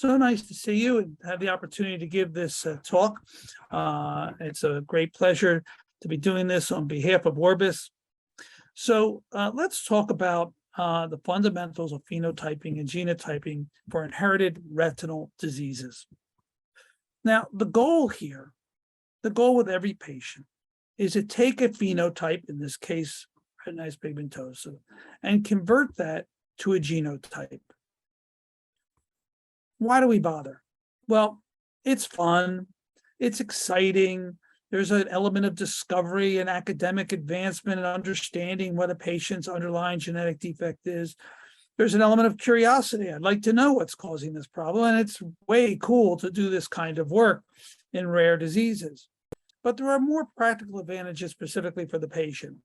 So nice to see you and have the opportunity to give this talk. It's a great pleasure to be doing this on behalf of Orbis. So let's talk about the fundamentals of phenotyping and genotyping for inherited retinal diseases. Now, the goal with every patient is to take a phenotype, in this case, retinitis pigmentosa, and convert that to a genotype. Why do we bother? Well, it's fun, it's exciting. There's an element of discovery and academic advancement and understanding what a patient's underlying genetic defect is. There's an element of curiosity. I'd like to know what's causing this problem, and it's way cool to do this kind of work in rare diseases. But there are more practical advantages specifically for the patient.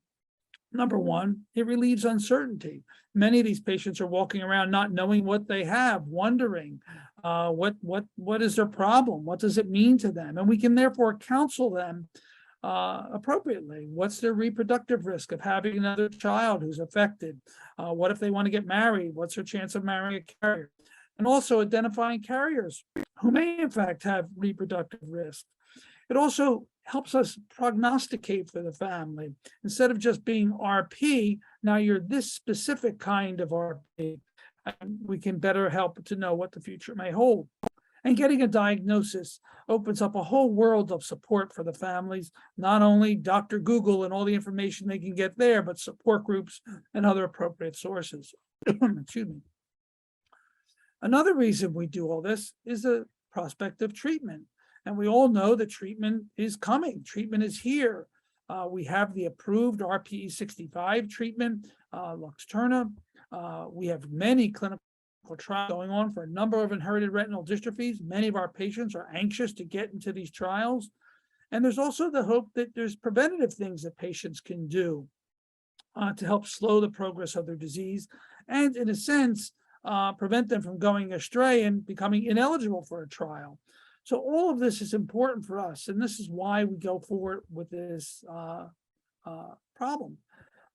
Number one, it relieves uncertainty. Many of these patients are walking around not knowing what they have, wondering what is their problem? What does it mean to them? And we can therefore counsel them appropriately. What's their reproductive risk of having another child who's affected? What if they want to get married? What's their chance of marrying a carrier? And also identifying carriers who may in fact have reproductive risk. It also helps us prognosticate for the family. Instead of just being RP, now you're this specific kind of RP. And we can better help to know what the future may hold. And getting a diagnosis opens up a whole world of support for the families, not only Dr. Google and all the information they can get there, but support groups and other appropriate sources. Excuse me. Another reason we do all this is the prospect of treatment. And we all know that treatment is coming. Treatment is here. We have the approved RPE65 treatment, Luxturna. We have many clinical trials going on for a number of inherited retinal dystrophies. Many of our patients are anxious to get into these trials. And there's also the hope that there's preventative things that patients can do to help slow the progress of their disease and, in a sense, prevent them from going astray and becoming ineligible for a trial. So all of this is important for us, and this is why we go forward with this problem.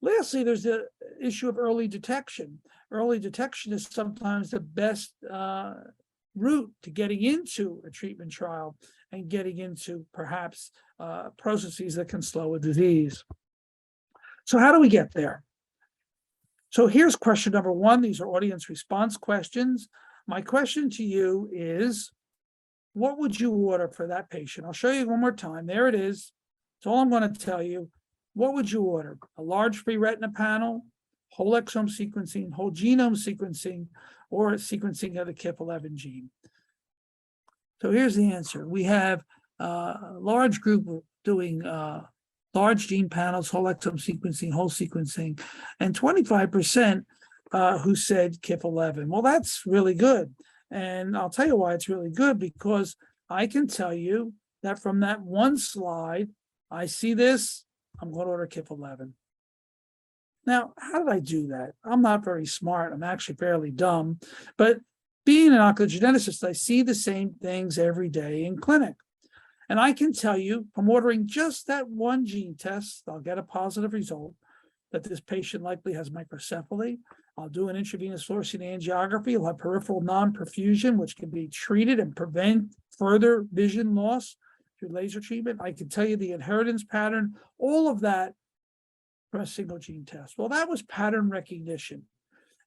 Lastly, there's the issue of early detection. Early detection is sometimes the best route to getting into a treatment trial and getting into perhaps processes that can slow a disease. So how do we get there? So here's question number one. These are audience response questions. My question to you is, what would you order for that patient? I'll show you one more time. There it is. That's all I'm going to tell you. What would you order? A large free retina panel, whole exome sequencing, whole genome sequencing, or sequencing of the KIF11 gene? So here's the answer. We have a large group doing large gene panels, whole exome sequencing, whole sequencing, and 25% who said KIF11. Well, that's really good. And I'll tell you why it's really good, because I can tell you that from that one slide, I see this, I'm going to order KIF11. Now, how did I do that? I'm not very smart. I'm actually fairly dumb. But being an ocular geneticist, I see the same things every day in clinic. And I can tell you from ordering just that one gene test, I'll get a positive result that this patient likely has microcephaly. I'll do an intravenous fluorescein angiography. You'll have peripheral non-perfusion, which can be treated and prevent further vision loss through laser treatment. I can tell you the inheritance pattern, all of that from a single gene test. Well, that was pattern recognition.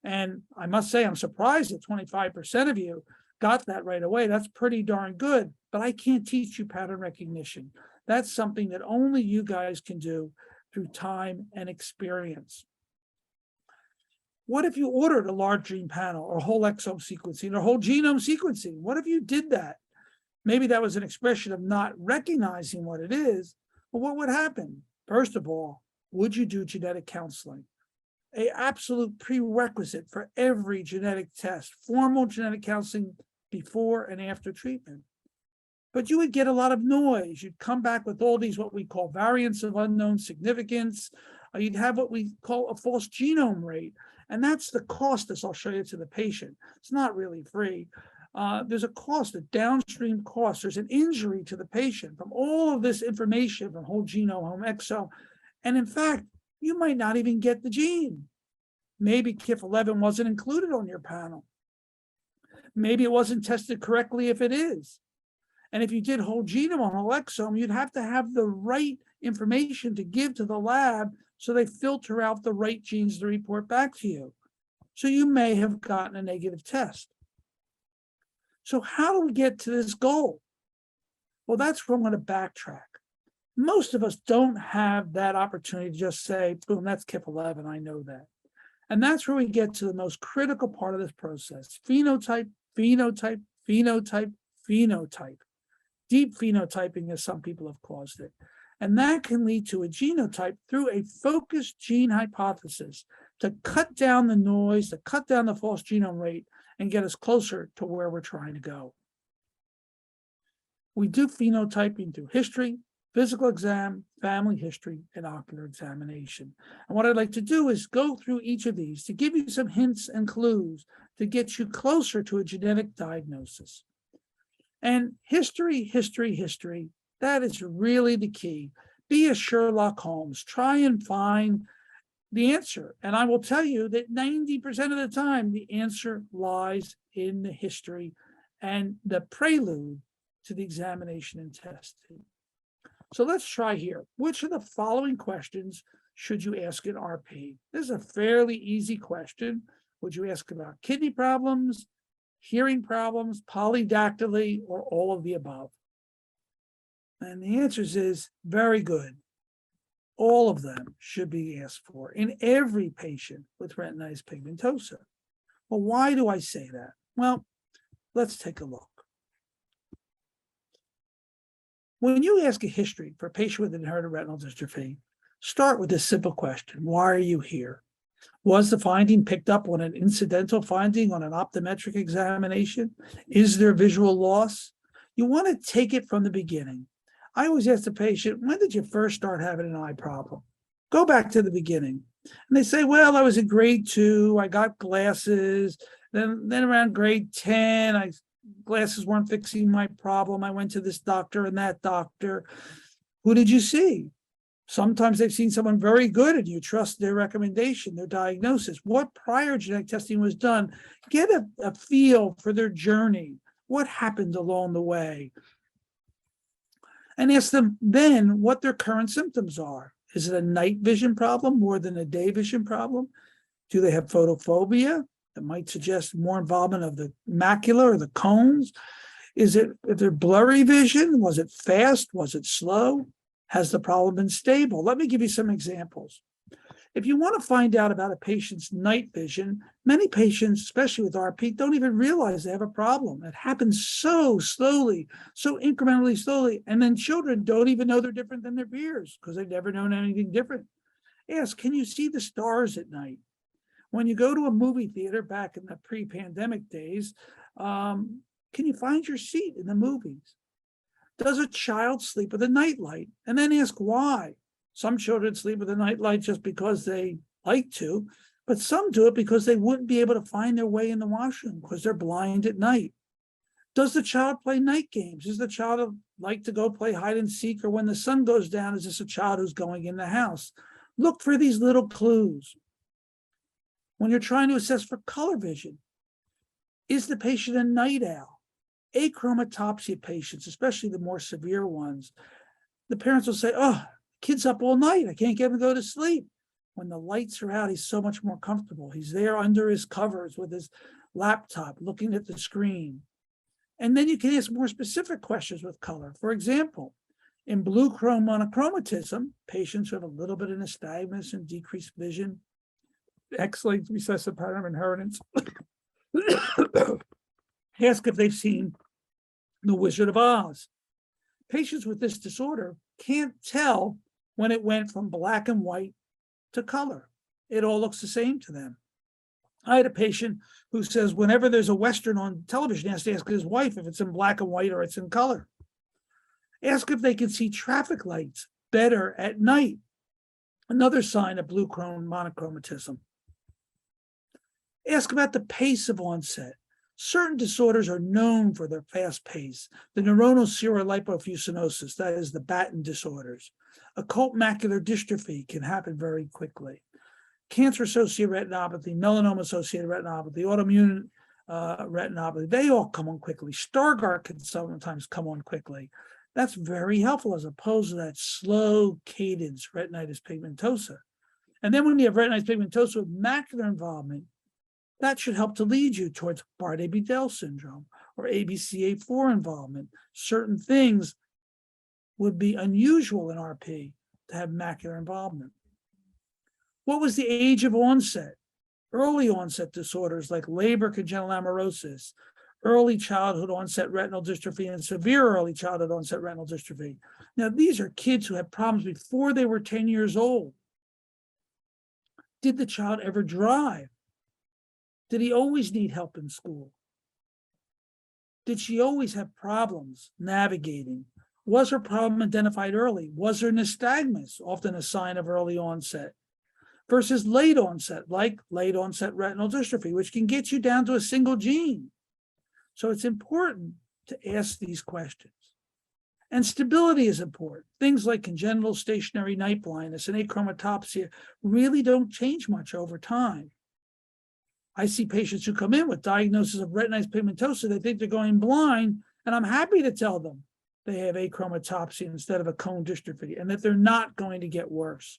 And I must say, I'm surprised that 25% of you got that right away. That's pretty darn good, but I can't teach you pattern recognition. That's something that only you guys can do through time and experience. What if you ordered a large gene panel or whole exome sequencing or whole genome sequencing? What if you did that? Maybe that was an expression of not recognizing what it is, but what would happen? First of all, would you do genetic counseling? An absolute prerequisite for every genetic test, formal genetic counseling before and after treatment. But you would get a lot of noise. You'd come back with all these, what we call variants of unknown significance. You'd have what we call a false genome rate. And that's the cost, as I'll show you, to the patient. It's not really free. There's a cost, a downstream cost. There's an injury to the patient from all of this information from whole genome, home exome. And in fact, you might not even get the gene. Maybe KIF11 wasn't included on your panel. Maybe it wasn't tested correctly if it is. And if you did whole genome or whole exome, you'd have to have the right information to give to the lab so they filter out the right genes to report back to you. So you may have gotten a negative test. So how do we get to this goal? Well, that's where I'm going to backtrack. Most of us don't have that opportunity to just say, boom, that's KIP11, I know that. And that's where we get to the most critical part of this process: phenotype, phenotype, phenotype, phenotype. Deep phenotyping, as some people have caused it. And that can lead to a genotype through a focused gene hypothesis to cut down the noise, to cut down the false genome rate, and get us closer to where we're trying to go. We do phenotyping through history, physical exam, family history, and ocular examination. And what I'd like to do is go through each of these to give you some hints and clues to get you closer to a genetic diagnosis. And history, that is really the key. Be a Sherlock Holmes. Try and find the answer. And I will tell you that 90% of the time, the answer lies in the history and the prelude to the examination and testing. So let's try here. Which of the following questions should you ask in RP? This is a fairly easy question. Would you ask about kidney problems, hearing problems, polydactyly, or all of the above? And the answer is very good. All of them should be asked for in every patient with retinitis pigmentosa. Well, why do I say that? Well, let's take a look. When you ask a history for a patient with inherited retinal dystrophy, start with this simple question: why are you here? Was the finding picked up on an incidental finding on an optometric examination? Is there visual loss? You want to take it from the beginning. I always ask the patient, when did you first start having an eye problem? Go back to the beginning. And they say, well, I was in grade 2, I got glasses. Then around grade 10, glasses weren't fixing my problem. I went to this doctor and that doctor. Who did you see? Sometimes they've seen someone very good and you trust their recommendation, their diagnosis. What prior genetic testing was done? Get a feel for their journey. What happened along the way? And ask them then what their current symptoms are. Is it a night vision problem more than a day vision problem? Do they have photophobia? That might suggest more involvement of the macula or the cones. Is there blurry vision? Was it fast? Was it slow? Has the problem been stable? Let me give you some examples. If you want to find out about a patient's night vision, many patients, especially with RP, don't even realize they have a problem. It happens so slowly, so incrementally slowly. And then children don't even know they're different than their peers because they've never known anything different. Ask, can you see the stars at night? When you go to a movie theater back in the pre-pandemic days, can you find your seat in the movies? Does a child sleep with a nightlight? And then ask why. Some children sleep with a nightlight just because they like to, but some do it because they wouldn't be able to find their way in the washroom because they're blind at night. Does the child play night games? Does the child like to go play hide and seek? Or when the sun goes down, is this a child who's going in the house? Look for these little clues. When you're trying to assess for color vision, is the patient a night owl? Achromatopsia patients, especially the more severe ones, the parents will say, oh, kid's up all night. I can't get him to go to sleep. When the lights are out, he's so much more comfortable. He's there under his covers with his laptop, looking at the screen. And then you can ask more specific questions with color. For example, in blue chrome monochromatism, patients who have a little bit of nystagmus and decreased vision, X-linked recessive pattern of inheritance, ask if they've seen The Wizard of Oz. Patients with this disorder can't tell when it went from black and white to color. It all looks the same to them. I had a patient who says whenever there's a Western on television, he has to ask his wife if it's in black and white or it's in color. Ask if they can see traffic lights better at night. Another sign of blue chrome monochromatism. Ask about the pace of onset. Certain disorders are known for their fast pace. The neuronal serolipofuscinosis, that is the Batten disorders. Occult macular dystrophy can happen very quickly. Cancer-associated retinopathy, melanoma-associated retinopathy, autoimmune retinopathy. They all come on quickly. Stargardt can sometimes come on quickly. That's very helpful as opposed to that slow cadence retinitis pigmentosa. And then when you have retinitis pigmentosa with macular involvement, that should help to lead you towards Bardet-Biedl syndrome or ABCA4 involvement. Certain things would be unusual in RP to have macular involvement. What was the age of onset? Early onset disorders like Leber congenital amaurosis, early childhood onset retinal dystrophy, and severe early childhood onset retinal dystrophy. Now, these are kids who had problems before they were 10 years old. Did the child ever drive? Did he always need help in school? Did she always have problems navigating? Was her problem identified early? Was there nystagmus, often a sign of early onset? Versus late onset, like late onset retinal dystrophy, which can get you down to a single gene. So it's important to ask these questions. And stability is important. Things like congenital stationary night blindness and achromatopsia really don't change much over time. I see patients who come in with diagnosis of retinitis pigmentosa. They think they're going blind, and I'm happy to tell them they have achromatopsia instead of a cone dystrophy, and that they're not going to get worse.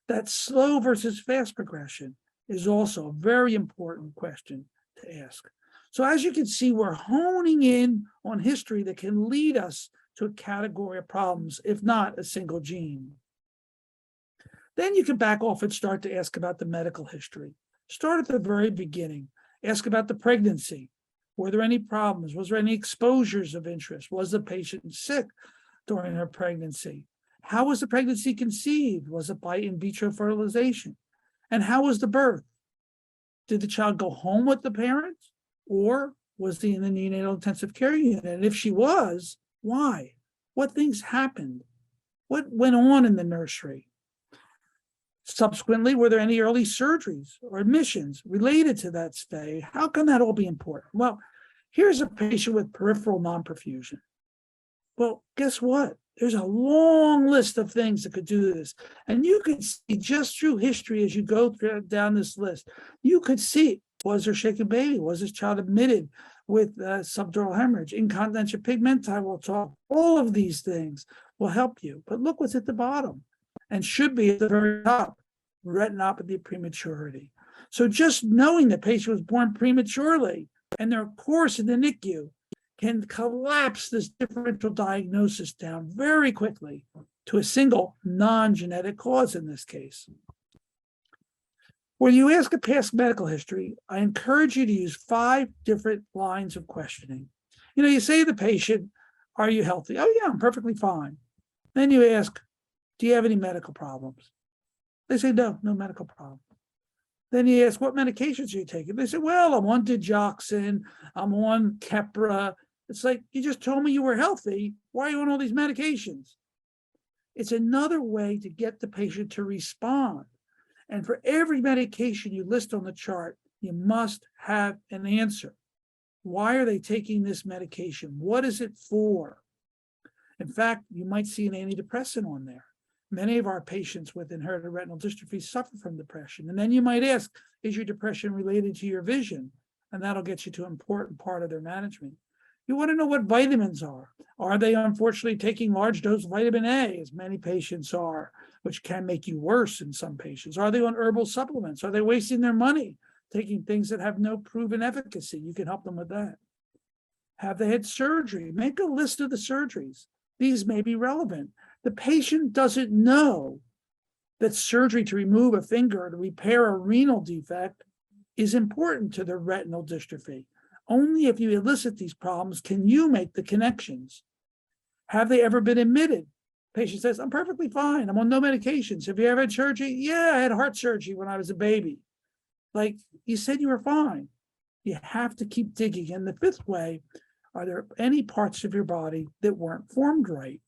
That slow versus fast progression is also a very important question to ask. So as you can see, we're honing in on history that can lead us to a category of problems, if not a single gene. Then you can back off and start to ask about the medical history. Start at the very beginning. Ask about the pregnancy. Were there any problems? Was there any exposures of interest? Was the patient sick during her pregnancy? How was the pregnancy conceived? Was it by in vitro fertilization? And how was the birth? Did the child go home with the parents? Or was he in the neonatal intensive care unit? And if she was, why? What things happened? What went on in the nursery? Subsequently, were there any early surgeries or admissions related to that stay? How can that all be important? Well, here's a patient with peripheral non-perfusion. Well, guess what? There's a long list of things that could do this. And you could see just through history as you go down this list, you could see, was there shaken baby? Was this child admitted with subdural hemorrhage? Incontinentia pigmenti, we'll talk. All of these things will help you. But look what's at the bottom and should be at the very top, retinopathy prematurity. So just knowing the patient was born prematurely and their course in the NICU can collapse this differential diagnosis down very quickly to a single non-genetic cause in this case. When you ask a past medical history, I encourage you to use 5 different lines of questioning. You say to the patient, are you healthy? Oh yeah, I'm perfectly fine. Then you ask, do you have any medical problems? They say, no medical problem. Then you ask, what medications are you taking? They say, well, I'm on digoxin, I'm on Keppra. It's like, you just told me you were healthy. Why are you on all these medications? It's another way to get the patient to respond. And for every medication you list on the chart, you must have an answer. Why are they taking this medication? What is it for? In fact, you might see an antidepressant on there. Many of our patients with inherited retinal dystrophy suffer from depression. And then you might ask, is your depression related to your vision? And that'll get you to an important part of their management. You want to know what vitamins are. Are they unfortunately taking large dose vitamin A, as many patients are, which can make you worse in some patients? Are they on herbal supplements? Are they wasting their money taking things that have no proven efficacy? You can help them with that. Have they had surgery? Make a list of the surgeries. These may be relevant. The patient doesn't know that surgery to remove a finger or to repair a renal defect is important to their retinal dystrophy. Only if you elicit these problems can you make the connections. Have they ever been admitted? Patient says, I'm perfectly fine. I'm on no medications. Have you ever had surgery? Yeah, I had heart surgery when I was a baby. Like, you said you were fine. You have to keep digging. And the 5th way, are there any parts of your body that weren't formed right?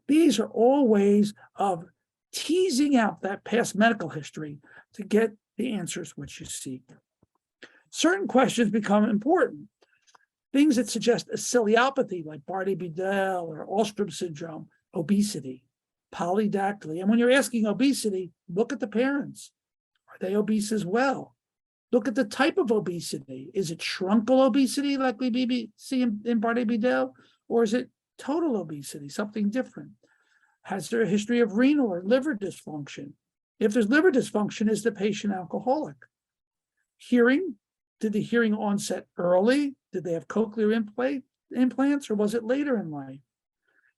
These are all ways of teasing out that past medical history to get the answers which you seek. Certain questions become important. Things that suggest a ciliopathy like Bardet-Biedl or Wolfram Syndrome, obesity, polydactyly. And when you're asking obesity, look at the parents. Are they obese as well? Look at the type of obesity. Is it truncal obesity like we see in Bardet-Biedl, or is it total obesity, something different? Has there a history of renal or liver dysfunction? If there's liver dysfunction, is the patient alcoholic? Hearing, did the hearing onset early? Did they have cochlear implants, or was it later in life?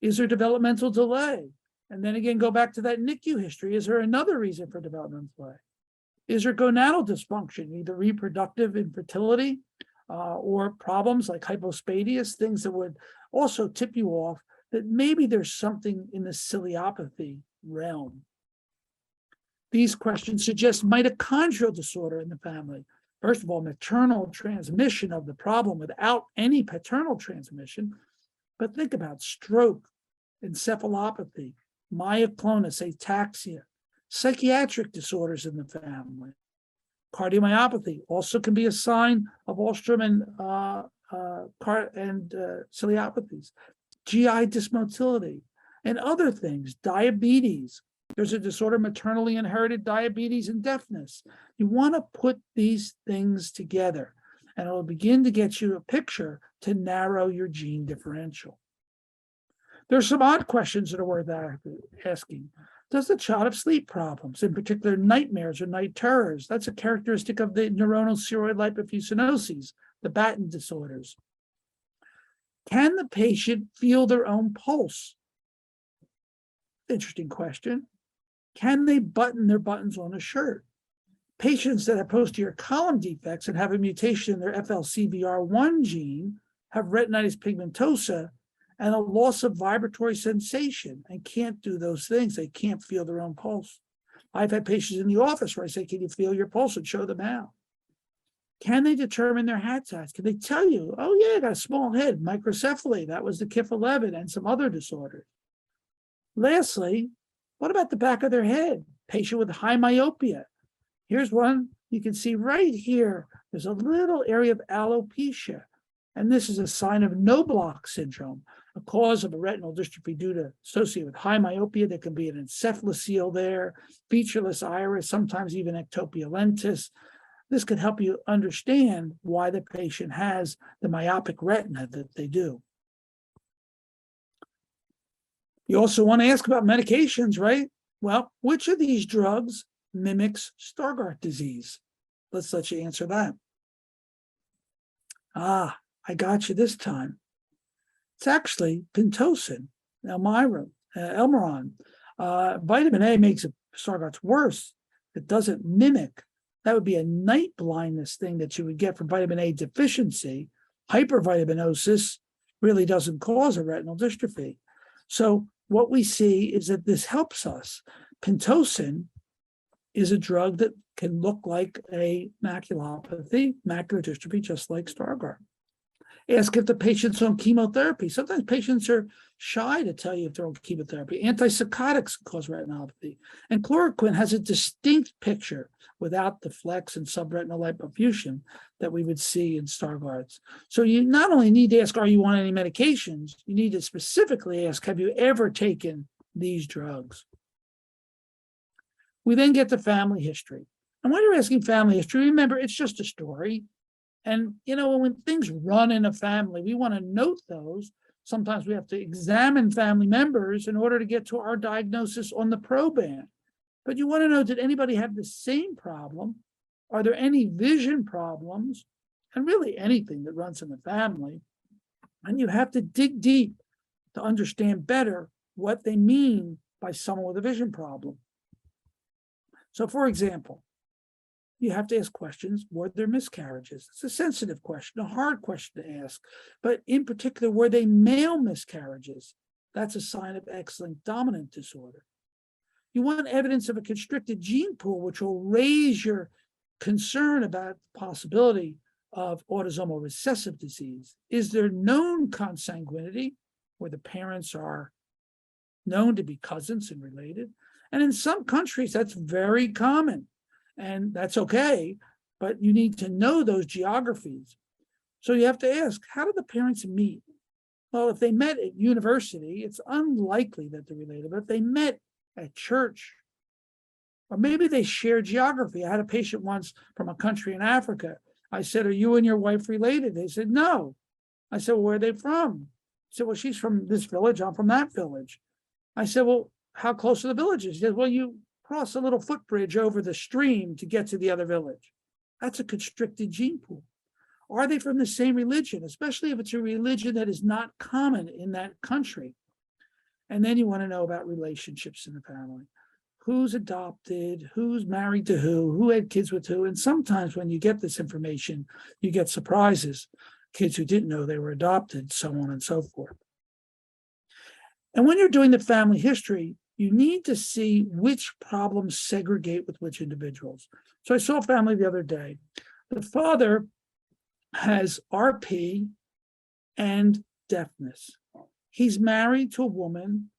Is there developmental delay? And then again, go back to that NICU history. Is there another reason for developmental delay? Is there gonadal dysfunction, either reproductive infertility or problems like hypospadias, things that would also tip you off that maybe there's something in the ciliopathy realm? These questions suggest mitochondrial disorder in the family. First of all, maternal transmission of the problem without any paternal transmission. But think about stroke, encephalopathy, myoclonus, ataxia, psychiatric disorders in the family. Cardiomyopathy also can be a sign of Alstrom and ciliopathies. GI dysmotility and other things, diabetes. There's a disorder, maternally inherited diabetes and deafness. You want to put these things together, and it'll begin to get you a picture to narrow your gene differential. There's some odd questions that are worth asking. Does the child have sleep problems, in particular nightmares or night terrors? That's a characteristic of the neuronal ceroid lipofuscinoses, the Batten disorders. Can the patient feel their own pulse? Interesting question. Can they button their buttons on a shirt? Patients that have posterior column defects and have a mutation in their FLCBR1 gene have retinitis pigmentosa and a loss of vibratory sensation and can't do those things. They can't feel their own pulse. I've had patients in the office where I say, can you feel your pulse, and show them how. Can they determine their head size? Can they tell you, oh yeah, I got a small head, microcephaly, that was the KIF11 and some other disorders. Lastly, what about the back of their head? Patient with high myopia. Here's one you can see right here. There's a little area of alopecia, and this is a sign of Knobloch syndrome, a cause of a retinal dystrophy associated with high myopia. There can be an encephalocele there, featureless iris, sometimes even ectopia lentis. This could help you understand why the patient has the myopic retina that they do. You also want to ask about medications, right? Well, which of these drugs mimics Stargardt disease? Let's let you answer that. I got you this time. It's actually Pitocin, Elmiron. Vitamin A makes Stargardt's worse. It doesn't mimic. That would be a night blindness thing that you would get from vitamin A deficiency. Hypervitaminosis really doesn't cause a retinal dystrophy. So what we see is that this helps us. Pitocin is a drug that can look like a maculopathy, macular dystrophy, just like Stargardt. Ask if the patient's on chemotherapy. Sometimes patients are shy to tell you if they're on chemotherapy. Antipsychotics cause retinopathy. And chloroquine has a distinct picture without the flex and subretinal lipofuscin that we would see in Stargardt's. So you not only need to ask, are you on any medications? You need to specifically ask, have you ever taken these drugs? We then get to family history. And when you're asking family history, remember, it's just a story. And, you know, when things run in a family, we want to note those. Sometimes we have to examine family members in order to get to our diagnosis on the proband. But you want to know, did anybody have the same problem? Are there any vision problems? And really anything that runs in the family. And you have to dig deep to understand better what they mean by someone with a vision problem. So, for example, you have to ask questions, were there miscarriages? It's a sensitive question, a hard question to ask. But in particular, were they male miscarriages? That's a sign of X-linked dominant disorder. You want evidence of a constricted gene pool, which will raise your concern about the possibility of autosomal recessive disease. Is there known consanguinity, where the parents are known to be cousins and related? And in some countries, that's very common. And that's okay, but you need to know those geographies. So you have to ask, how did the parents meet? Well, if they met at university, it's unlikely that they're related, but if they met at church, Or maybe they share geography. I had a patient once from a country in Africa. I said, are you and your wife related? They said, no. I said, well, where are they from? He said, well, she's from this village, I'm from that village. I said, well, how close are the villages? He said, well, you cross a little footbridge over the stream to get to the other village. That's a constricted gene pool. Are they from the same religion, especially if it's a religion that is not common in that country? And then you want to know about relationships in the family. Who's adopted, who's married to who had kids with who. And sometimes when you get this information, you get surprises. Kids who didn't know they were adopted, so on and so forth. And when you're doing the family history, you need to see which problems segregate with which individuals. So I saw a family the other day. The father has RP and deafness. He's married to a woman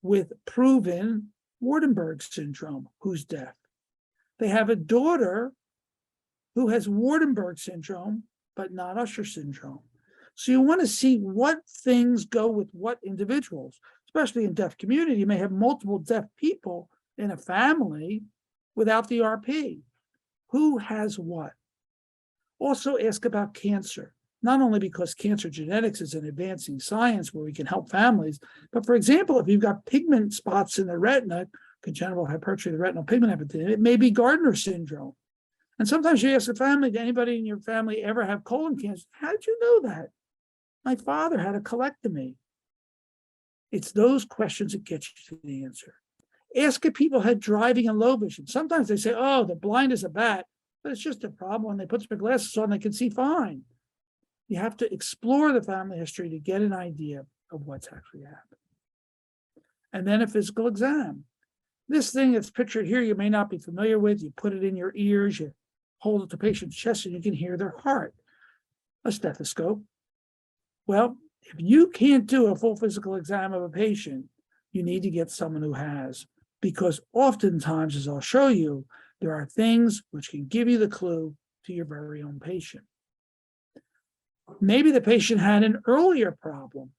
with proven Waardenburg syndrome who's deaf. They have a daughter who has Waardenburg syndrome, but not Usher syndrome. So you want to see what things go with what individuals, especially in deaf community. You may have multiple deaf people in a family without the RP. Who has what? Also ask about cancer, not only because cancer genetics is an advancing science where we can help families, but for example, if you've got pigment spots in the retina, congenital hypertrophy of the retinal pigment epithelium, it may be Gardner syndrome. And sometimes you ask a family, did anybody in your family ever have colon cancer? How did you know that? My father had a colectomy. It's those questions that get you to the answer. Ask if people had driving and low vision. Sometimes they say, oh, they're blind as a bat, but it's just a problem. When they put their glasses on, they can see fine. You have to explore the family history to get an idea of what's actually happened. And then a physical exam. This thing that's pictured here, you may not be familiar with. You put it in your ears, you hold it to the patient's chest, and you can hear their heart. A stethoscope. Well, if you can't do a full physical exam of a patient, you need to get someone who has, because oftentimes, as I'll show you, there are things which can give you the clue to your very own patient. Maybe the patient had an earlier problem.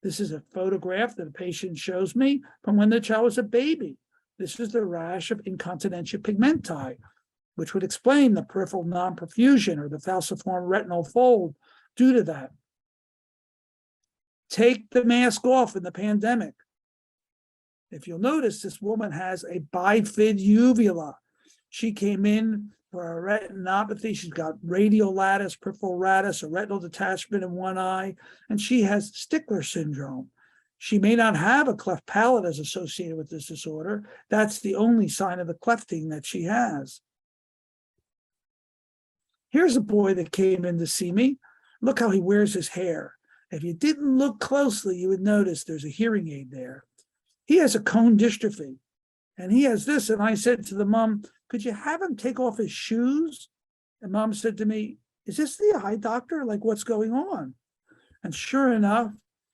This is a photograph that a patient shows me from when the child was a baby. This is the rash of incontinentia pigmenti, which would explain the peripheral non-perfusion or the falciform retinal fold due to that. Take the mask off in the pandemic. If you'll notice, this woman has a bifid uvula. She came in for a retinopathy. She's got radial lattice, peripheral lattice, a retinal detachment in one eye, and she has Stickler syndrome. She may not have a cleft palate as associated with this disorder. That's the only sign of the clefting that she has. Here's a boy that came in to see me. Look how he wears his hair. If you didn't look closely, you would notice there's a hearing aid there. He has a cone dystrophy, and he has this. And I said to the mom, could you have him take off his shoes? And mom said to me, is this the eye doctor? Like, what's going on? And sure enough,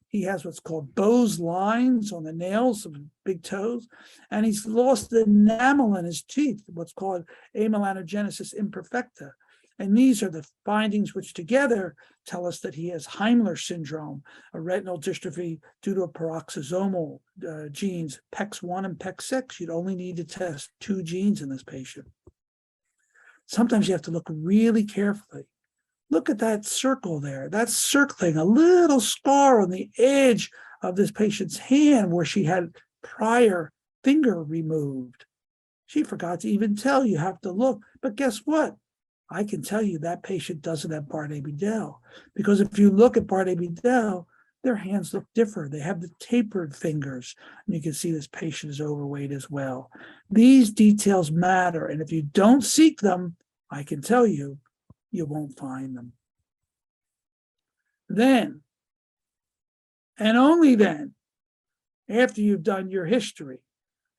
he has what's called Bowes lines on the nails of his big toes, and he's lost the enamel in his teeth, what's called amelanogenesis imperfecta. And these are the findings which together tell us that he has Heimler syndrome, a retinal dystrophy due to a peroxisomal genes, PEX1 and PEX6. You'd only need to test 2 genes in this patient. Sometimes you have to look really carefully. Look at that circle there. That's circling a little scar on the edge of this patient's hand where she had prior finger removed. She forgot to even tell you have to look. But guess what? I can tell you that patient doesn't have Bardet-Biedl, because if you look at Bardet-Biedl, their hands look different. They have the tapered fingers, and you can see this patient is overweight as well. These details matter, and if you don't seek them, I can tell you, you won't find them. Then, and only then, after you've done your history,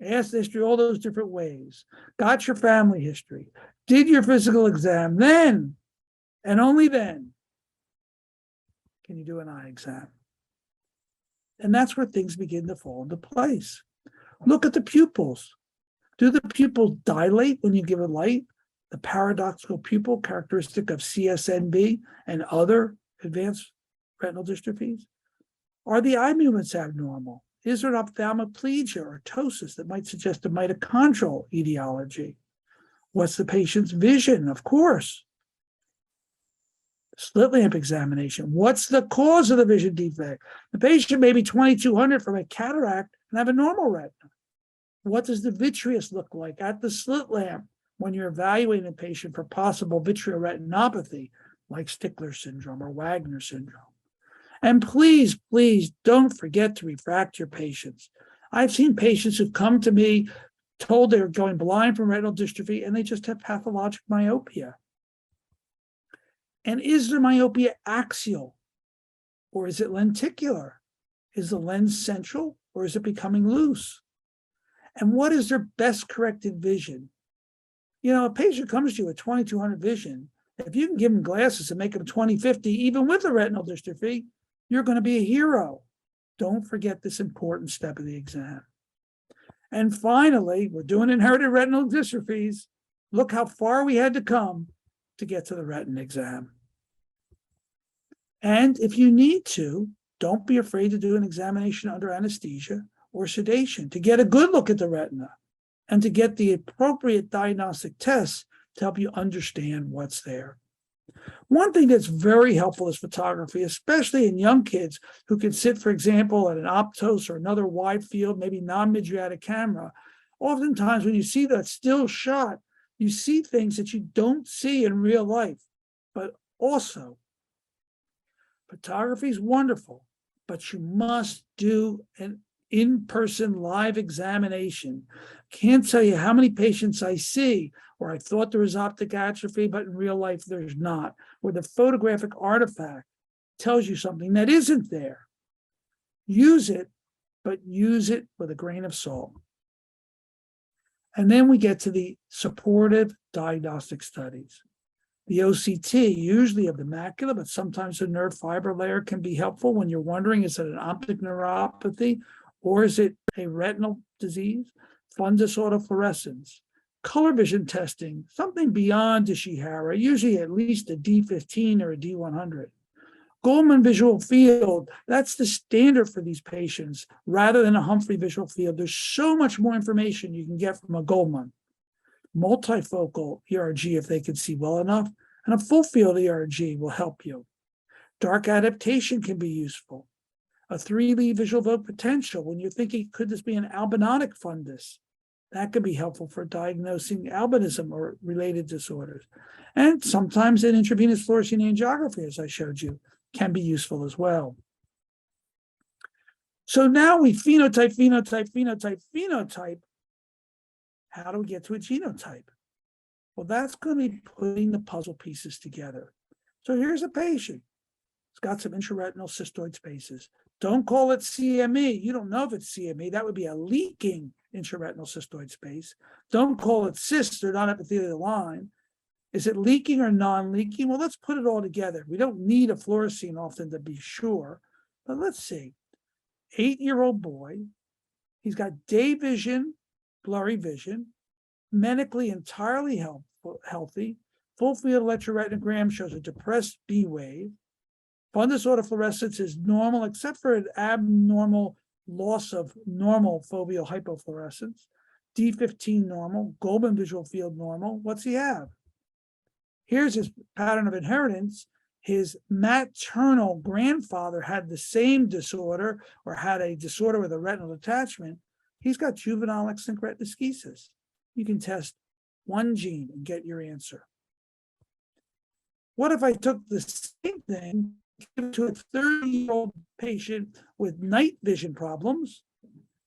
asked the history all those different ways, got your family history, did your physical exam, then, and only then, can you do an eye exam. And that's where things begin to fall into place. Look at the pupils. Do the pupils dilate when you give it light? The paradoxical pupil, characteristic of CSNB and other advanced retinal dystrophies? Are the eye movements abnormal? Is there an ophthalmoplegia or ptosis that might suggest a mitochondrial etiology? What's the patient's vision? Of course. Slit lamp examination. What's the cause of the vision defect? The patient may be 2200 from a cataract and have a normal retina. What does the vitreous look like at the slit lamp when you're evaluating a patient for possible vitreoretinopathy, like Stickler syndrome or Wagner syndrome? And please, please don't forget to refract your patients. I've seen patients who've come to me told they're going blind from retinal dystrophy and they just have pathologic myopia. And is their myopia axial or is it lenticular? Is the lens central or is it becoming loose? And what is their best corrected vision? You know, a patient comes to you with 2200 vision. If you can give them glasses and make them 20/50, even with the retinal dystrophy, you're going to be a hero. Don't forget this important step of the exam. And finally, we're doing inherited retinal dystrophies. Look how far we had to come to get to the retina exam. And if you need to, don't be afraid to do an examination under anesthesia or sedation to get a good look at the retina and to get the appropriate diagnostic tests to help you understand what's there. One thing that's very helpful is photography, especially in young kids who can sit, for example, at an Optos or another wide field, maybe non-mydriatic camera. Oftentimes when you see that still shot, you see things that you don't see in real life. But also, photography is wonderful, but you must do an in-person live examination. Can't tell you how many patients I see where I thought there was optic atrophy, but in real life there's not, where the photographic artifact tells you something that isn't there. Use it, but use it with a grain of salt. And then we get to the supportive diagnostic studies. The OCT, usually of the macula, but sometimes the nerve fiber layer can be helpful when you're wondering, is it an optic neuropathy or is it a retinal disease? Fundus autofluorescence, color vision testing, something beyond Ishihara, usually at least a D15 or a D100. Goldman visual field, that's the standard for these patients rather than a Humphrey visual field. There's so much more information you can get from a Goldman. Multifocal ERG if they can see well enough, and a full field ERG will help you. Dark adaptation can be useful. A 3-lead visual evoked potential when you're thinking, could this be an albinotic fundus? That could be helpful for diagnosing albinism or related disorders. And sometimes an intravenous fluorescein angiography, as I showed you, can be useful as well. So now we phenotype. How do we get to a genotype? Well, that's going to be putting the puzzle pieces together. So here's a patient. It's got some intraretinal cystoid spaces. Don't call it CME. You don't know if it's CME. That would be a leaking intraretinal cystoid space. Don't call it cysts. They're not epithelial line. Is it leaking or non-leaking? Well, let's put it all together. We don't need a fluorescein often to be sure, but let's see. 8-year-old boy. He's got day vision, blurry vision, medically entirely healthy. Full field electroretinogram shows a depressed B wave. Fundus autofluorescence is normal except for an abnormal loss of normal foveal hypofluorescence. D15 normal, Goldman visual field normal. What's he have? Here's his pattern of inheritance. His maternal grandfather had the same disorder or had a disorder with a retinal detachment. He's got juvenile extinct retinoschisis. You can test one gene and get your answer. What if I took the same thing to a 30-year-old patient with night vision problems,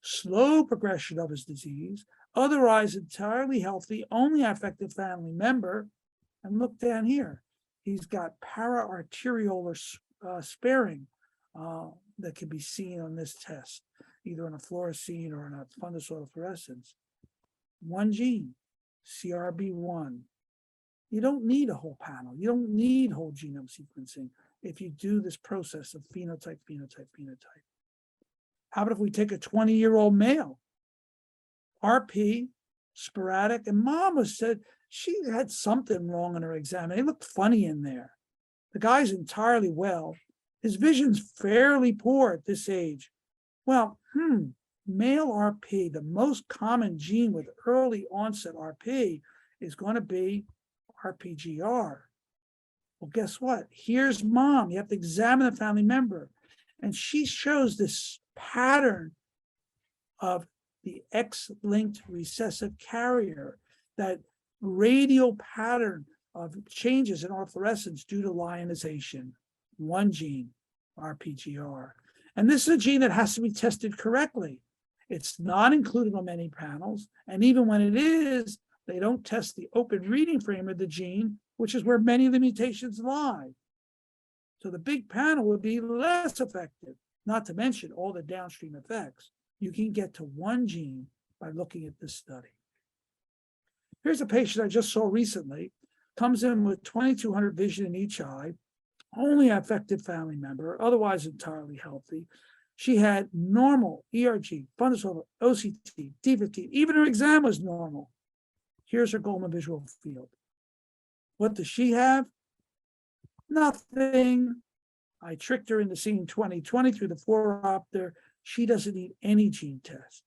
slow progression of his disease, otherwise entirely healthy, only affected family member, and look down here. He's got para-arteriolar sparing that can be seen on this test, either on a fluorescein or on a fundus autofluorescence. One gene, CRB1. You don't need a whole panel. You don't need whole genome sequencing if you do this process of phenotype. How about if we take a 20-year-old male, RP, sporadic, and mom was said she had something wrong in her exam. It looked funny in there. The guy's entirely well. His vision's fairly poor at this age. Well, male RP, the most common gene with early onset RP is going to be RPGR. Well, guess what? Here's mom. You have to examine the family member. And she shows this pattern of the X-linked recessive carrier, that radial pattern of changes in orthrescence due to lionization. One gene, RPGR. And this is a gene that has to be tested correctly. It's not included on many panels. And even when it is, they don't test the open reading frame of the gene, which is where many of the mutations lie. So the big panel would be less effective, not to mention all the downstream effects. You can get to one gene by looking at this study. Here's a patient I just saw recently, comes in with 2200 vision in each eye, only affected family member, otherwise entirely healthy. She had normal ERG, fundus over, OCT, D15, even her exam was normal. Here's her Goldman visual field. What does she have? Nothing. I tricked her into seeing 20/20 through the 4-opter. She doesn't need any gene test.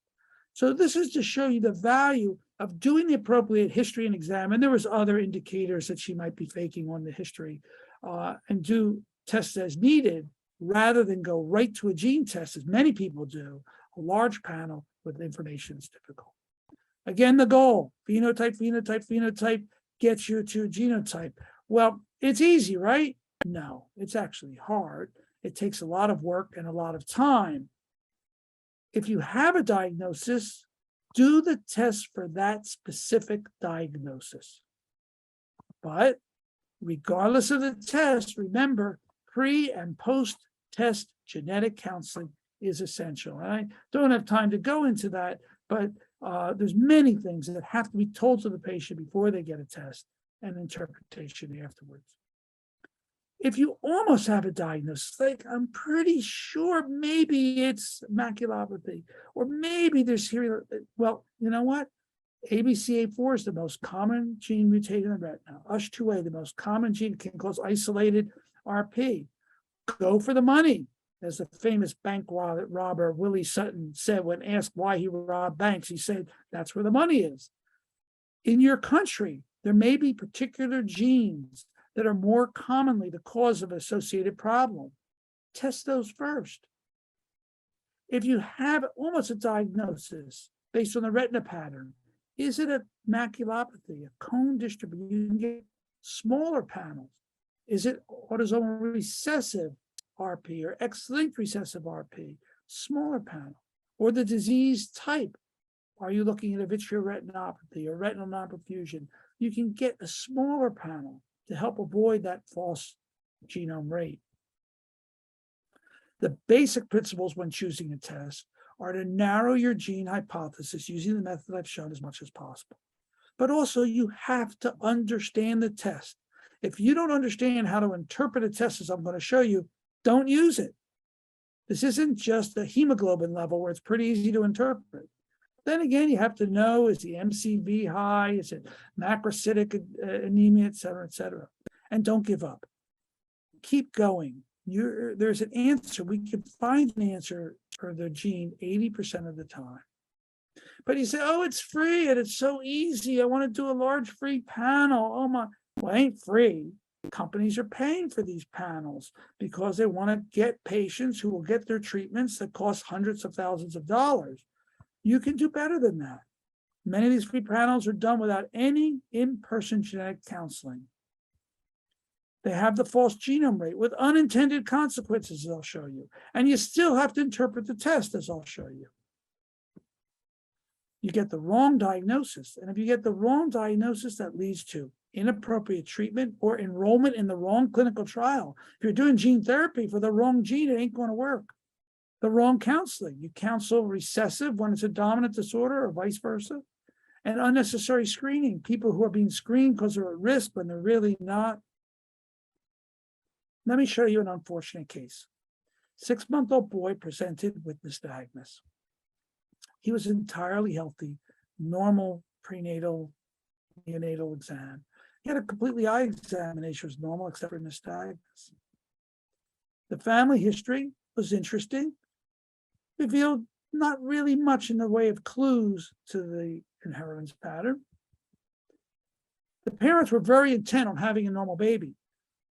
So this is to show you the value of doing the appropriate history and exam. And there was other indicators that she might be faking on the history, and do tests as needed rather than go right to a gene test, as many people do. A large panel with information is difficult. Again, the goal, phenotype, phenotype, phenotype, gets you to a genotype. Well, it's easy, right? No, it's actually hard. It takes a lot of work and a lot of time. If you have a diagnosis, do the test for that specific diagnosis. But regardless of the test, remember, pre and post-test genetic counseling is essential. And I don't have time to go into that, but there's many things that have to be told to the patient before they get a test, and interpretation afterwards. If you almost have a diagnosis, like I'm pretty sure maybe it's maculopathy, or maybe there's well, you know what? ABCA4 is the most common gene mutated in the retina. USH2A, the most common gene, can cause isolated RP. Go for the money, as the famous bank robber Willie Sutton said when asked why he robbed banks. He said, that's where the money is. In your country, there may be particular genes that are more commonly the cause of associated problem. Test those first. If you have almost a diagnosis based on the retina pattern, is it a maculopathy, a cone distribution? You can get smaller panels. Is it autosomal recessive RP or X-linked recessive RP? Smaller panel. Or the disease type. Are you looking at a vitreoretinopathy or retinal non-perfusion? You can get a smaller panel to help avoid that false genome rate. The basic principles when choosing a test are to narrow your gene hypothesis using the method I've shown as much as possible. But also you have to understand the test. If you don't understand how to interpret a test, as I'm going to show you, don't use it. This isn't just a hemoglobin level where it's pretty easy to interpret. Then again, you have to know, is the MCV high? Is it macrocytic anemia, et cetera, et cetera. And don't give up. Keep going. There's an answer. We can find an answer for the gene 80% of the time. But you say, oh, it's free and it's so easy. I want to do a large free panel. Oh my, well, it ain't free. Companies are paying for these panels because they want to get patients who will get their treatments that cost hundreds of thousands of dollars. You can do better than that. Many of these free panels are done without any in-person genetic counseling. They have the false genome rate with unintended consequences, as I'll show you. And you still have to interpret the test, as I'll show you. You get the wrong diagnosis. And if you get the wrong diagnosis, that leads to inappropriate treatment or enrollment in the wrong clinical trial. If you're doing gene therapy for the wrong gene, it ain't going to work. The wrong counseling. You counsel recessive when it's a dominant disorder or vice versa. And unnecessary screening. People who are being screened because they're at risk when they're really not. Let me show you an unfortunate case. 6-month-old boy presented with nystagmus. He was entirely healthy, normal prenatal, neonatal exam. He had a completely eye examination, was normal except for nystagmus. The family history was interesting. Revealed not really much in the way of clues to the inheritance pattern. The parents were very intent on having a normal baby.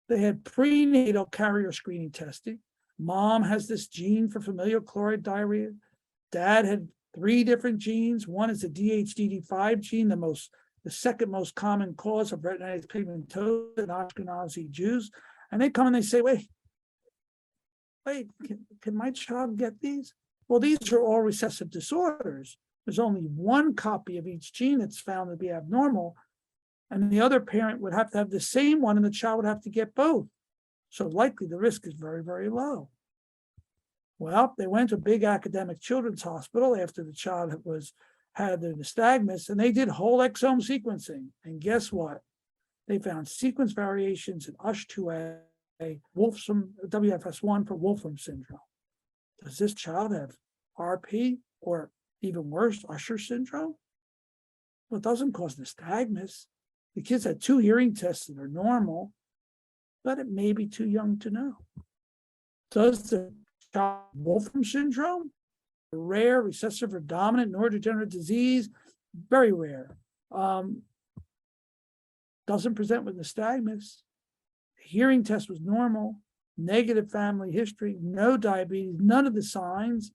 They had prenatal carrier screening testing. Mom has this gene for familial chloride diarrhea. Dad had 3 different genes. One is the DHDD5 gene, the second most common cause of retinitis pigmentosa in Ashkenazi Jews. And they come and they say, wait, can my child get these? Well, these are all recessive disorders. There's only one copy of each gene that's found to be abnormal, and the other parent would have to have the same one, and the child would have to get both. So likely the risk is very, very low. Well, they went to a big academic children's hospital after the child had the nystagmus, and they did whole exome sequencing. And guess what? They found sequence variations in USH2A, WFS1 for Wolfram Syndrome. Does this child have RP or even worse, Usher syndrome? Well, it doesn't cause nystagmus. The kids had 2 hearing tests that are normal, but it may be too young to know. Does the child have Wolfram syndrome? A rare recessive or dominant neurodegenerative disease, very rare. Doesn't present with nystagmus. Hearing test was normal, negative family history, no diabetes, none of the signs,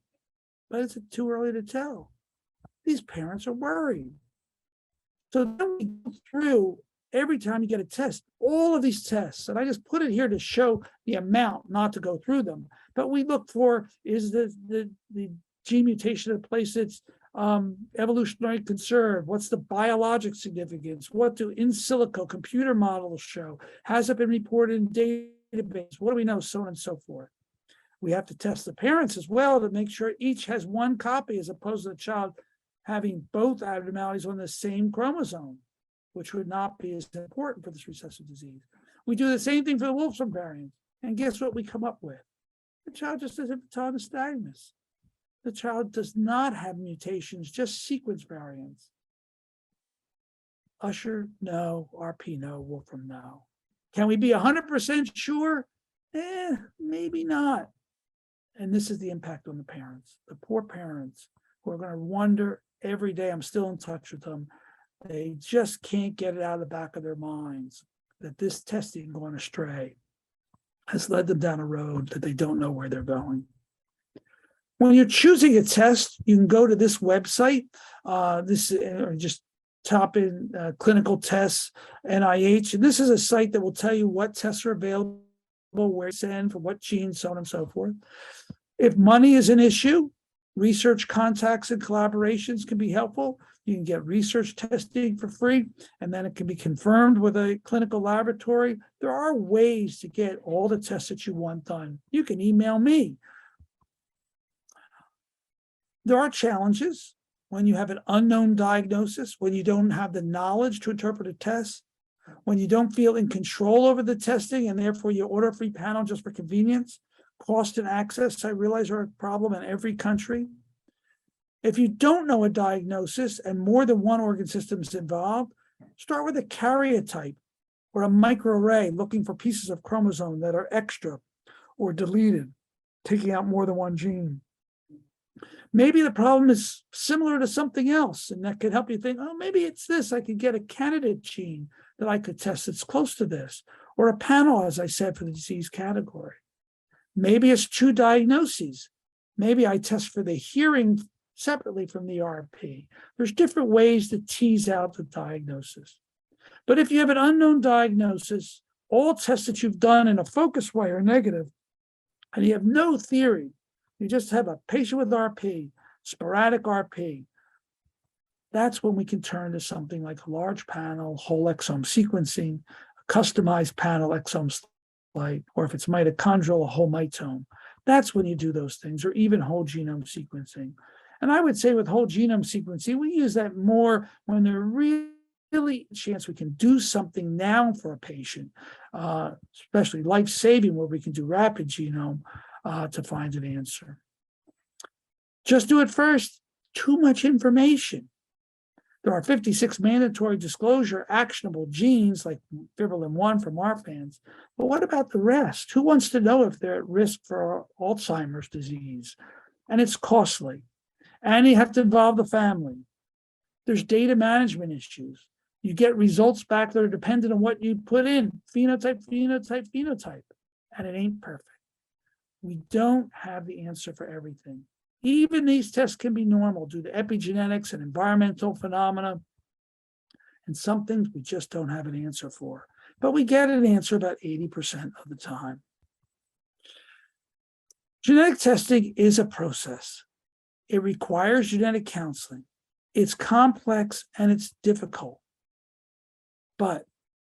but it's too early to tell. These parents are worried. So then we go through, every time you get a test, all of these tests, and I just put it here to show the amount, not to go through them, but we look for, is the gene mutation in a place that's evolutionary conserved? What's the biologic significance? What do in silico computer models show? Has it been reported in database? What do we know? So on and so forth. We have to test the parents as well to make sure each has one copy, as opposed to the child having both abnormalities on the same chromosome, which would not be as important for this recessive disease. We do the same thing for the Wolfram variant, and guess what we come up with? The child just doesn't have nystagmus. The child does not have mutations, just sequence variants. Usher, no. RP, no. Wolfram, no. Can we be 100% sure? Maybe not. And this is the impact on the parents, the poor parents who are going to wonder every day. I'm still in touch with them. They just can't get it out of the back of their minds that this testing going astray has led them down a road that they don't know where they're going. When you're choosing a test, you can go to this website. Just type in clinical tests, NIH. And this is a site that will tell you what tests are available, where to send, for what genes, so on and so forth. If money is an issue, research contacts and collaborations can be helpful. You can get research testing for free, and then it can be confirmed with a clinical laboratory. There are ways to get all the tests that you want done. You can email me. There are challenges when you have an unknown diagnosis, when you don't have the knowledge to interpret a test, when you don't feel in control over the testing, and therefore you order a free panel just for convenience. Cost and access, I realize, are a problem in every country. If you don't know a diagnosis and more than one organ system is involved, start with a karyotype or a microarray looking for pieces of chromosome that are extra or deleted, taking out more than one gene. Maybe the problem is similar to something else, and that could help you think, oh, maybe it's this. I could get a candidate gene that I could test that's close to this, or a panel, as I said, for the disease category. Maybe it's 2 diagnoses. Maybe I test for the hearing separately from the RP. There's different ways to tease out the diagnosis. But if you have an unknown diagnosis, all tests that you've done in a focus way are negative, and you have no theory, you just have a patient with RP, sporadic RP, that's when we can turn to something like a large panel, whole exome sequencing, a customized panel exome slide, or if it's mitochondrial, a whole mitome. That's when you do those things, or even whole genome sequencing. And I would say with whole genome sequencing, we use that more when there's really a chance we can do something now for a patient, especially life-saving, where we can do rapid genome to find an answer. Just do it first. Too much information. There are 56 mandatory disclosure actionable genes like fibrillin-1 from Marfan's. But what about the rest? Who wants to know if they're at risk for Alzheimer's disease? And it's costly. And you have to involve the family. There's data management issues. You get results back that are dependent on what you put in, phenotype, phenotype, phenotype, and it ain't perfect. We don't have the answer for everything. Even these tests can be normal due to epigenetics and environmental phenomena. And some things we just don't have an answer for. But we get an answer about 80% of the time. Genetic testing is a process. It requires genetic counseling. It's complex and it's difficult. But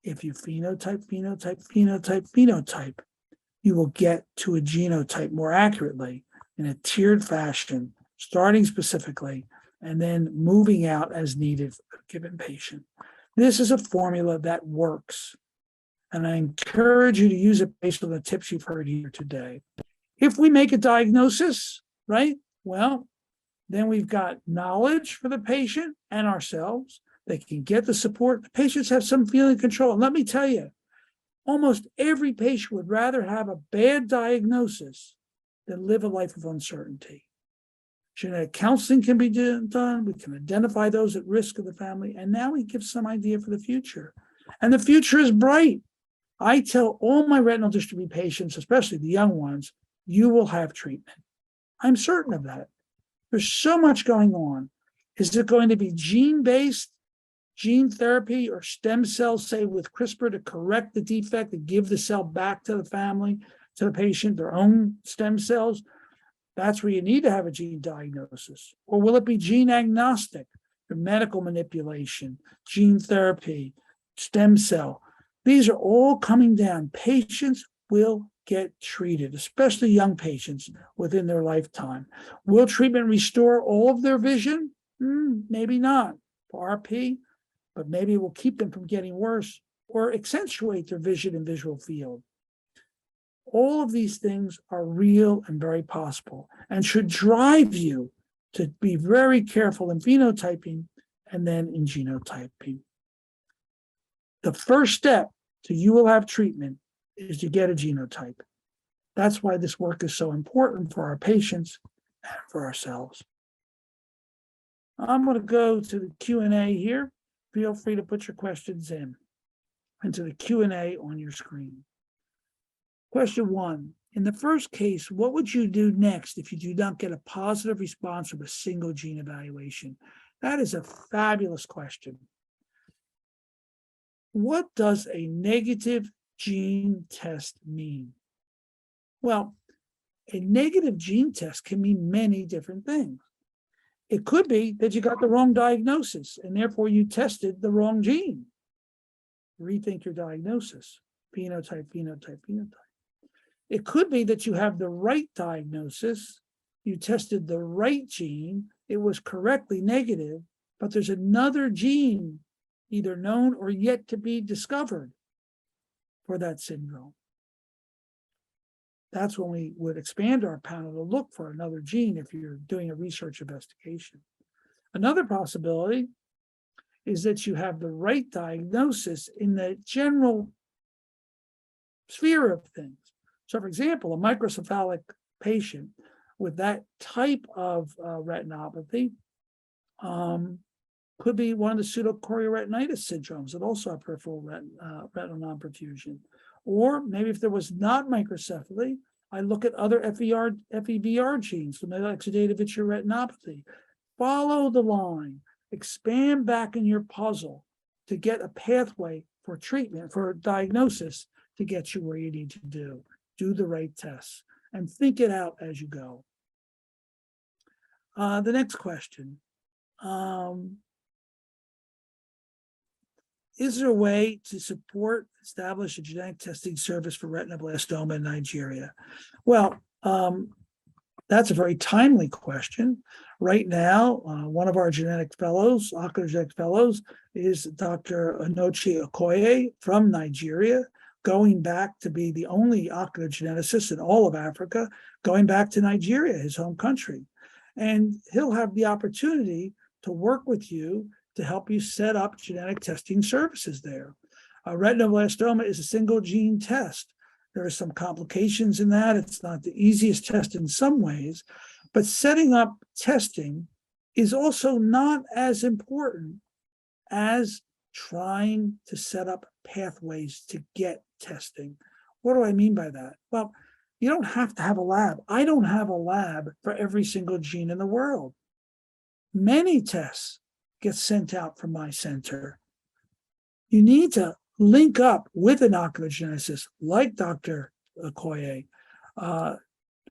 if you phenotype, phenotype, phenotype, phenotype, you will get to a genotype more accurately in a tiered fashion, starting specifically, and then moving out as needed for a given patient. This is a formula that works. And I encourage you to use it based on the tips you've heard here today. If we make a diagnosis, right, well, then we've got knowledge for the patient and ourselves. They can get the support. The patients have some feeling control. And let me tell you, almost every patient would rather have a bad diagnosis than live a life of uncertainty. Genetic counseling can be done. We can identify those at risk of the family. And now we give some idea for the future. And the future is bright. I tell all my retinal dystrophy patients, especially the young ones, you will have treatment. I'm certain of that. There's so much going on. Is it going to be gene-based, gene therapy, or stem cells, say with CRISPR, to correct the defect and give the cell back to the family, to the patient, their own stem cells? That's where you need to have a gene diagnosis. Or will it be gene agnostic, or medical manipulation, gene therapy, stem cell? These are all coming down. Patients will get treated, especially young patients, within their lifetime. Will treatment restore all of their vision? Maybe not for RP, but maybe it will keep them from getting worse or accentuate their vision and visual field. All of these things are real and very possible and should drive you to be very careful in phenotyping and then in genotyping. The first step to you will have treatment is to get a genotype. That's why this work is so important for our patients and for ourselves. I'm going to go to the Q&A here. Feel free to put your questions into the Q&A on your screen. Question 1. In the first case, what would you do next if you do not get a positive response from a single gene evaluation? That is a fabulous question. What does a negative gene test mean? Well, a negative gene test can mean many different things. It could be that you got the wrong diagnosis and therefore you tested the wrong gene. Rethink your diagnosis. Phenotype, phenotype, phenotype. It could be that you have the right diagnosis, you tested the right gene, it was correctly negative, but there's another gene either known or yet to be discovered for that syndrome. That's when we would expand our panel to look for another gene if you're doing a research investigation. Another possibility is that you have the right diagnosis in the general sphere of things. So, for example, a microcephalic patient with that type of retinopathy could be one of the pseudochorioretinitis syndromes that also have peripheral retinal non-perfusion. Or maybe if there was not microcephaly, I look at other FEVR genes, the exudative vitreoretinopathy. Follow the line, expand back in your puzzle to get a pathway for treatment, for diagnosis, to get you where you need to do. Do the right tests and think it out as you go. The next question. Is there a way to establish a genetic testing service for retinoblastoma in Nigeria? Well, that's a very timely question. Right now, one of our genetic fellows, Ocular genetic fellows, is Dr. Onochi Okoye from Nigeria, going back to be the only ocular geneticist in all of Africa, going back to Nigeria, his home country. And he'll have the opportunity to work with you to help you set up genetic testing services there. Retinoblastoma is a single gene test. There are some complications in that. It's not the easiest test in some ways, But setting up testing is also not as important as trying to set up pathways to get testing. What do I mean by that? Well, you don't have to have a lab. I don't have a lab for every single gene in the world. Many tests get sent out from my center. You need to link up with an ocular geneticist like Dr. Okoye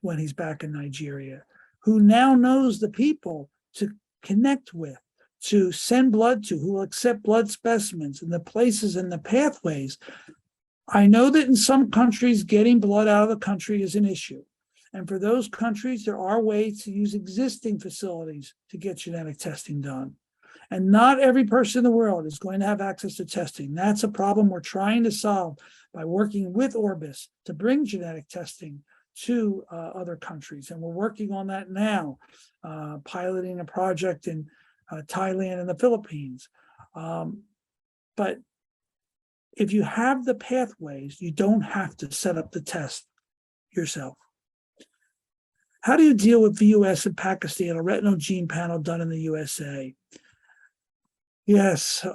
when he's back in Nigeria, who now knows the people to connect with, to send blood to, who will accept blood specimens and the places and the pathways. I know that in some countries, getting blood out of the country is an issue. And for those countries, there are ways to use existing facilities to get genetic testing done. And not every person in the world is going to have access to testing. That's a problem we're trying to solve by working with Orbis to bring genetic testing to other countries. And we're working on that now, piloting a project in Thailand and the Philippines. But if you have the pathways, you don't have to set up the test yourself. How do you deal with VUS in Pakistan, a retinal gene panel done in the USA? Yes,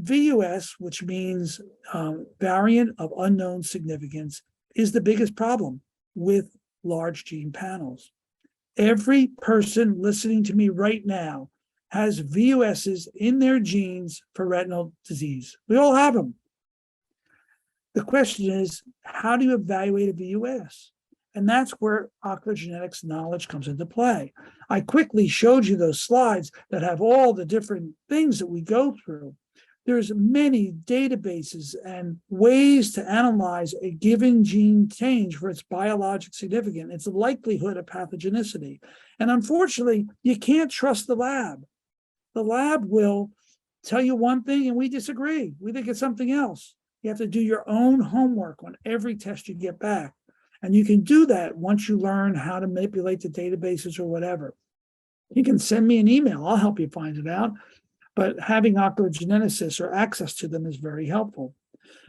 VUS, which means variant of unknown significance, is the biggest problem with large gene panels. Every person listening to me right now has VUSs in their genes for retinal disease. We all have them. The question is, how do you evaluate a VUS? And that's where ocular genetics knowledge comes into play. I quickly showed you those slides that have all the different things that we go through. There's many databases and ways to analyze a given gene change for its biologic significance, its likelihood of pathogenicity. And unfortunately, you can't trust the lab. The lab will tell you one thing and we disagree. We think it's something else. You have to do your own homework on every test you get back. And you can do that once you learn how to manipulate the databases or whatever. You can send me an email. I'll help you find it out. But having ocular geneticists or access to them is very helpful.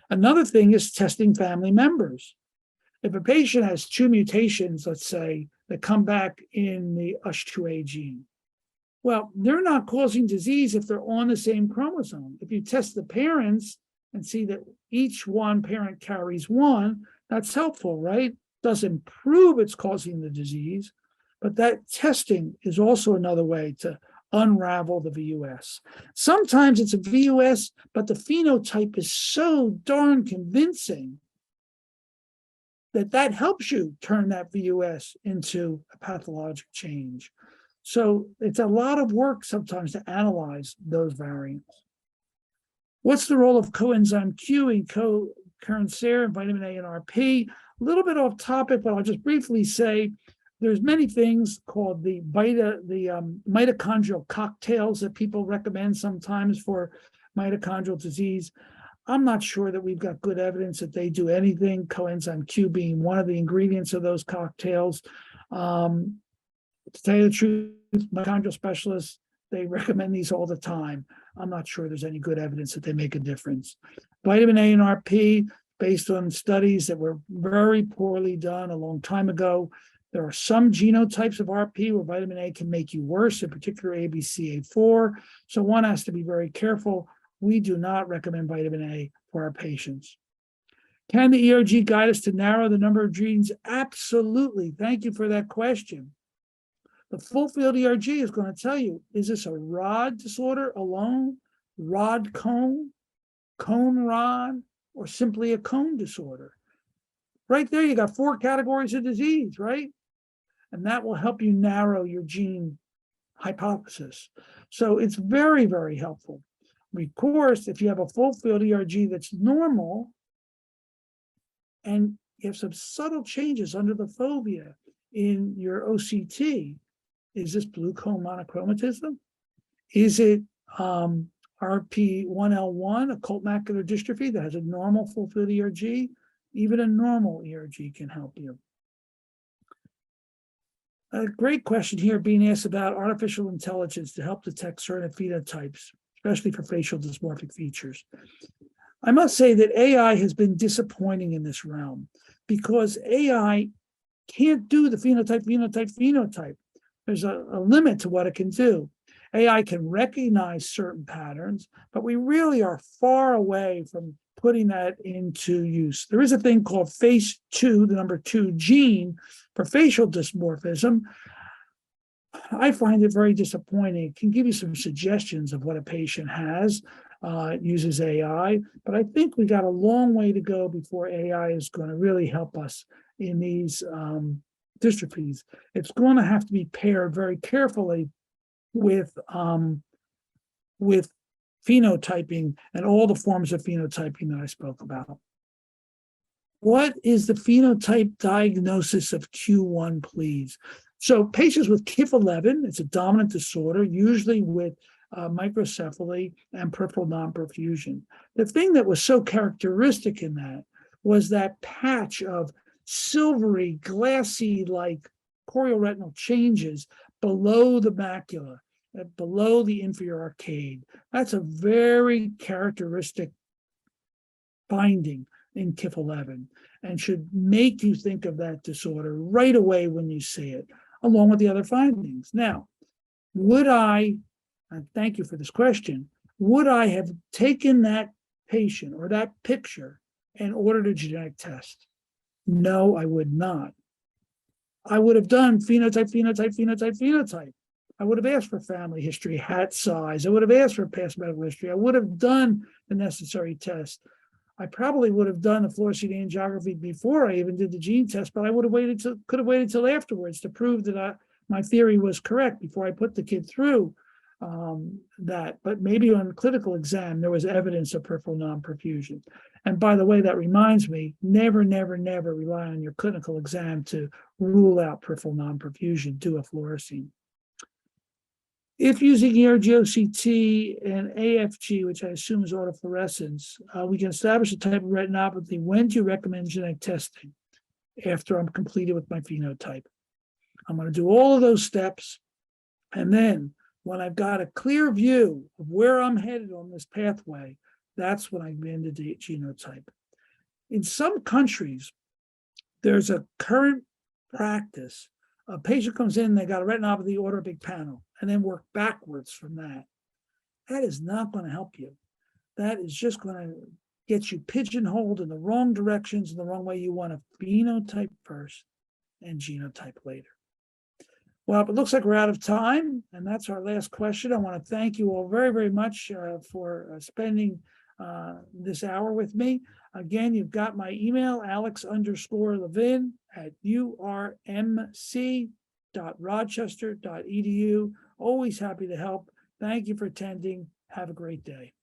Another thing is testing family members. If a patient has 2 mutations, let's say, that come back in the USH2A gene, well, they're not causing disease if they're on the same chromosome. If you test the parents and see that each one parent carries 1, that's helpful, right? Doesn't prove it's causing the disease, but that testing is also another way to unravel the VUS. Sometimes it's a VUS, but the phenotype is so darn convincing that helps you turn that VUS into a pathologic change. So it's a lot of work sometimes to analyze those variants. What's the role of coenzyme Q in current serum, vitamin A and RP? A little bit off topic, but I'll just briefly say there's many things called the mitochondrial cocktails that people recommend sometimes for mitochondrial disease. I'm not sure that we've got good evidence that they do anything, coenzyme Q being one of the ingredients of those cocktails. To tell you the truth, mitochondrial specialists, they recommend these all the time. I'm not sure there's any good evidence that they make a difference. Vitamin A and RP, based on studies that were very poorly done a long time ago, there are some genotypes of RP where vitamin A can make you worse, in particular ABCA4. So one has to be very careful. We do not recommend vitamin A for our patients. Can the ERG guide us to narrow the number of genes? Absolutely. Thank you for that question. The full field ERG is going to tell you, is this a rod disorder alone, rod cone rod, or simply a cone disorder? Right there, you got 4 categories of disease, right? And that will help you narrow your gene hypothesis. So it's very, very helpful. Of course, if you have a full field ERG that's normal, and you have some subtle changes under the fovea in your OCT, is this blue cone monochromatism? Is it RP1L1, occult macular dystrophy that has a normal full field ERG? Even a normal ERG can help you. A great question here being asked about artificial intelligence to help detect certain phenotypes, especially for facial dysmorphic features. I must say that AI has been disappointing in this realm because AI can't do the phenotype. there's a limit to what it can do. AI can recognize certain patterns, but we really are far away from putting that into use. There is a thing called FACE2, the number 2 gene for facial dysmorphism. I find it very disappointing. It can give you some suggestions of what a patient has. It uses AI, but I think we got a long way to go before AI is going to really help us in these dystrophies. It's going to have to be paired very carefully with phenotyping and all the forms of phenotyping that I spoke about. What is the phenotype diagnosis of Q1, please? So patients with KIF11, it's a dominant disorder, usually with microcephaly and peripheral non-perfusion. The thing that was so characteristic in that was that patch of silvery, glassy-like chorioretinal changes below the macula, below the inferior arcade. That's a very characteristic finding in KIF11 and should make you think of that disorder right away when you see it, along with the other findings. Now, would I, and thank you for this question, would I have taken that patient or that picture and ordered a genetic test? No, I would not. I would have done phenotype, phenotype, phenotype, phenotype. I would have asked for family history, hat size. I would have asked for past medical history. I would have done the necessary test. I probably would have done the fluorescein angiography before I even did the gene test, but I would have waited could have waited till afterwards to prove that my theory was correct before I put the kid through that. But maybe on clinical exam, there was evidence of peripheral non-perfusion. And by the way, that reminds me, never, never, never rely on your clinical exam to rule out peripheral non-perfusion. Do a fluorescein. If using ERGOCT and AFG, which I assume is autofluorescence, we can establish a type of retinopathy. When do you recommend genetic testing? After I'm completed with my phenotype. I'm going to do all of those steps. And then when I've got a clear view of where I'm headed on this pathway, that's when I begin to do genotype. In some countries, there's a current practice. A patient comes in, they got a retinopathy, order a big panel, and then work backwards from that. That is not going to help you. That is just going to get you pigeonholed in the wrong directions and the wrong way. You want to phenotype first and genotype later. Well, it looks like we're out of time, and that's our last question. I want to thank you all very, very much for spending this hour with me. Again, you've got my email, alex_levin@urmc.rochester.edu. Always happy to help. Thank you for attending. Have a great day.